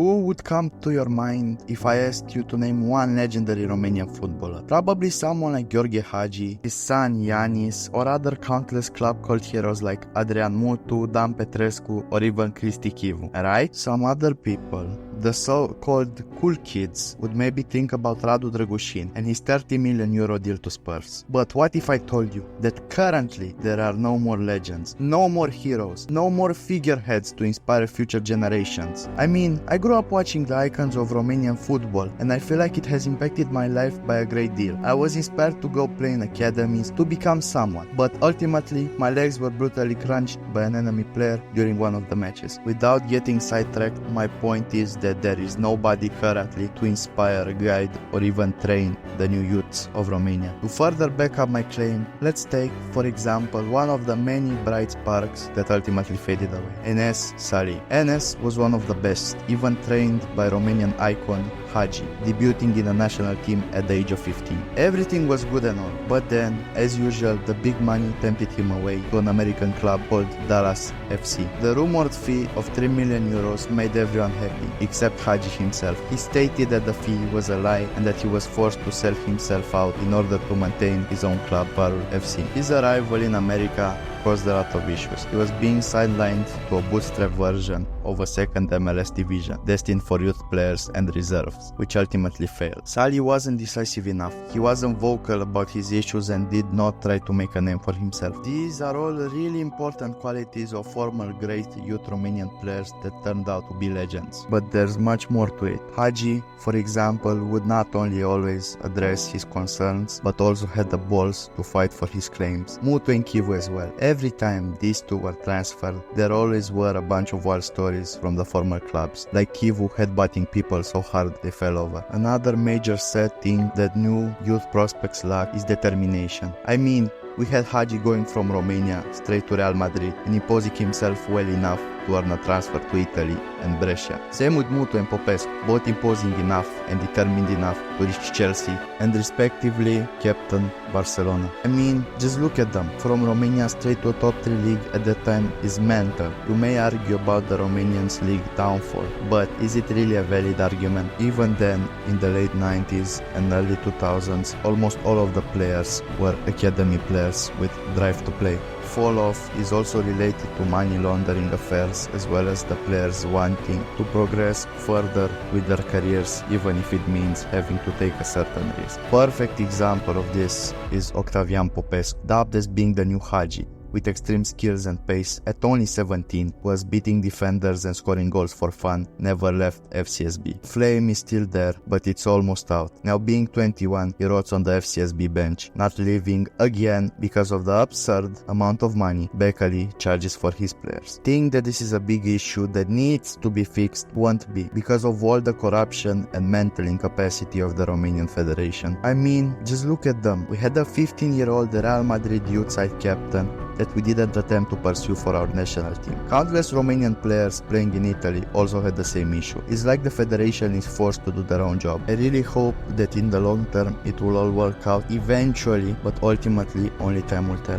Who would come to your mind if I asked you to name one legendary Romanian footballer? Probably someone like Gheorghe Hagi, his son Yanis, or other countless club cult heroes like Adrian Mutu, Dan Petrescu, or even Cristi Chivu. Right? Some other people, the so-called cool kids, would maybe think about Radu Drăgușin and his 30 million euro deal to Spurs. But what if I told you that currently there are no more legends, no more heroes, no more figureheads to inspire future generations? I mean, I grew up watching the icons of Romanian football, and I feel like it has impacted my life by a great deal. I was inspired to go play in academies, to become someone, but ultimately my legs were brutally crunched by an enemy player during one of the matches. Without getting sidetracked, my point is that there is nobody currently to inspire, guide, or even train the new youths of Romania. To further back up my claim, let's take, for example, one of the many bright sparks that ultimately faded away, Enes Sali. Enes was one of the best, even trained by Romanian icon Hagi, debuting in the national team at the age of 15. Everything was good and all, but then, as usual, the big money tempted him away to an American club called Dallas FC. The rumored fee of 3 million euros made everyone happy, except Hagi himself. He stated that the fee was a lie and that he was forced to sell himself out in order to maintain his own club, Varul FC. His arrival in America caused a lot of issues. He was being sidelined to a bootstrap version of a second MLS division, destined for youth players and reserves, which ultimately failed. Sali wasn't decisive enough. He wasn't vocal about his issues and did not try to make a name for himself. These are all really important qualities of former great youth Romanian players that turned out to be legends. But there's much more to it. Hagi, for example, would not only always address his concerns, but also had the balls to fight for his claims. Mutu and Chivu as well. Every time these two were transferred, there always were a bunch of wild stories from the former clubs, like Chivu headbutting people so hard they fell over. Another major sad thing that new youth prospects lack is determination. I mean, we had Hagi going from Romania straight to Real Madrid and imposing himself well enough to earn a transfer to Italy and Brescia. Same with Mutu and Popescu, both imposing enough and determined enough to reach Chelsea and respectively captain Barcelona. I mean, just look at them. From Romania straight to a top 3 league at that time is mental. You may argue about the Romanians league downfall, but is it really a valid argument? Even then, in the late 90s and early 2000s, almost all of the players were academy players with drive to play. Fall off is also related to money laundering affairs, as well as the players wanting to progress further with their careers, even if it means having to take a certain risk. Perfect example of this is Octavian Popescu, dubbed as being the new Hagi. With extreme skills and pace, at only 17, was beating defenders and scoring goals for fun, never left FCSB. Flame is still there, but it's almost out. Now being 21, he rots on the FCSB bench, not leaving again because of the absurd amount of money Becali charges for his players. Think that this is a big issue that needs to be fixed won't be, because of all the corruption and mental incapacity of the Romanian Federation. I mean, just look at them. We had a 15-year-old Real Madrid youth side captain that we didn't attempt to pursue for our national team. Countless Romanian players playing in Italy also had the same issue. It's like the federation is forced to do their own job. I really hope that in the long term it will all work out eventually, but ultimately only time will tell.